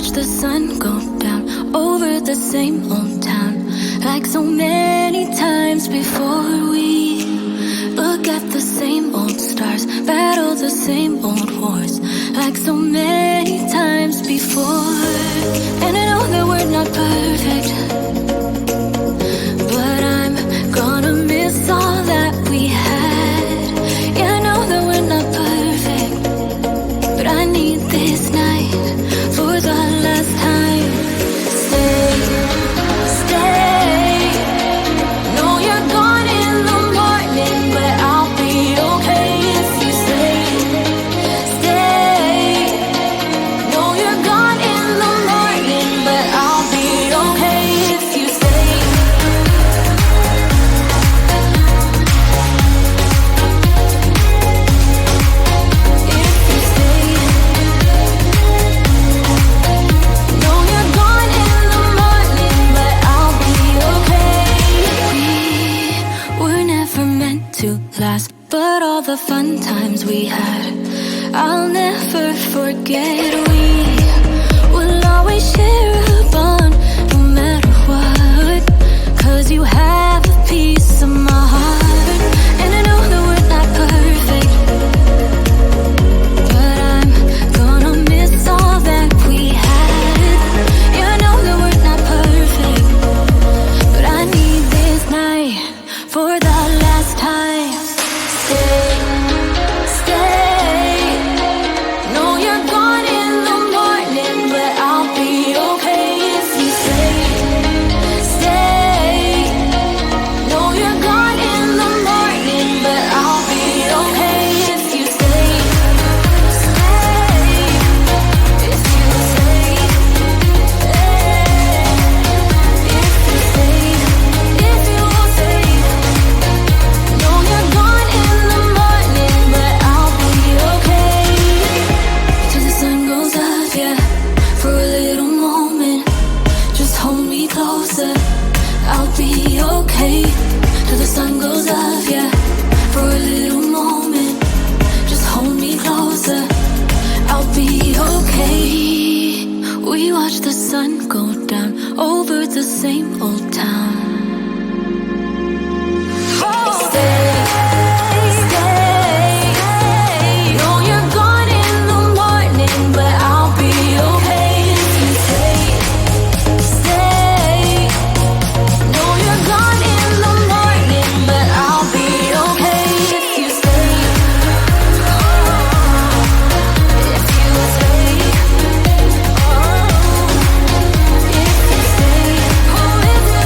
watch the sun go down over the same old town, like so many times before. We look at the same old stars, battle the same old wars, like so many times before. And I know that we're not perfect, but I'm gonna miss all that we had. Yeah, I know that we're not perfect, but I need this night for the last time. Stay, stay. Know you're gone in the morning, but I'll be okay if you stay. Stay. Know you're gone in the morning, but I'll be okay if you stay. If you stay. Know you're gone in the morning, but I'll be okay. We were never meant to last, but all the fun times we had, I'll never forget. We will always share a bond, no matter what, 'cause you have a piece of my heart. And I know that we're not perfect, but I'm gonna miss all that we had. Yeah, I know that we're not perfect, but I need this night for the last time. Stay, stay. Know you're gone in the morning, but I'll be okay if you stay. Stay. Know you're gone in the morning, but I'll be okay if you stay. Stay. If you stay. If you stay. If you stay. Know you're gone in the morning, but I'll be okay. Till the sun goes up, yeah, for a little moment. Just hold me closer, I'll be okay. Till the sun goes up, yeah, for a little moment. Just hold me closer, I'll be okay. We watch the sun go down over the same old town. Stay, stay. Know you're gone in the morning, but I'll be okay if you stay. Stay. Know you're gone in the morning, but I'll be okay if you stay. If you stay. If you stay. Oh, if you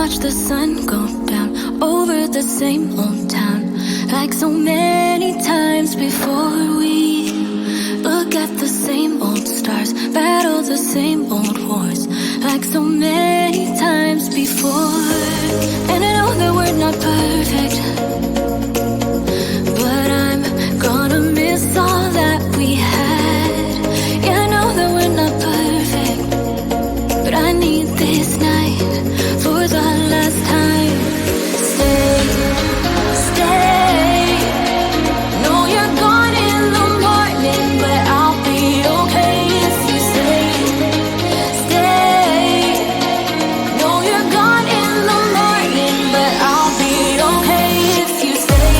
watch the sun go down over the same old town, like so many times before. We look at the same old stars, battle the same old wars, like so many times before. And I know that we're not perfect, but I'm gonna miss all that we had. Yeah, I know that we're not perfect, but I need this night for the last time. Stay, stay. Know you're gone in the morning, but I'll be okay if you stay. Stay. Know you're gone in the morning, but I'll be okay if you stay.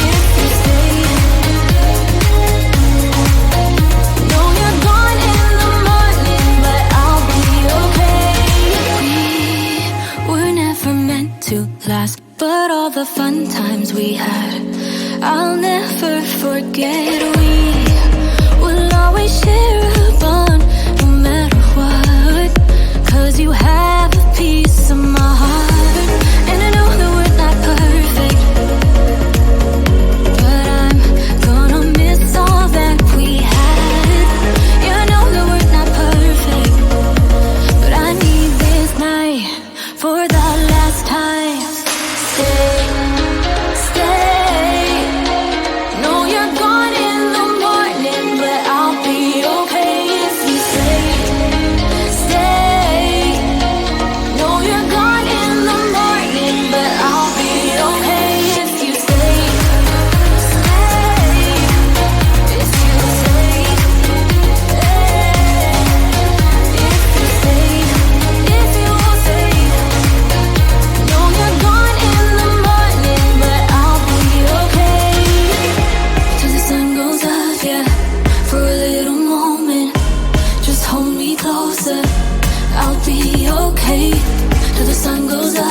If you stay. Know you're gone in the morning, but I'll be okay. We were never meant to last, but all the fun times we had, I'll never forget. We will always share a bond, no matter what, 'cause you have a piece of my heart. And I know that we're not perfect, but I'm gonna miss all that we had. Yeah, I know that we're not perfect, but I need this night for the last time. Stay, stay. Know you're gone in the morning, but I'll be okay if you stay. Stay. Know you're gone in the morning, but I'll be okay if you stay. Stay. If you stay. If you stay. If you stay. Know you're gone in the morning, but I'll be okay. Till the sun goes up, yeah, for a little moment. Just hold me closer, I'll be okay. Till the sun goes up.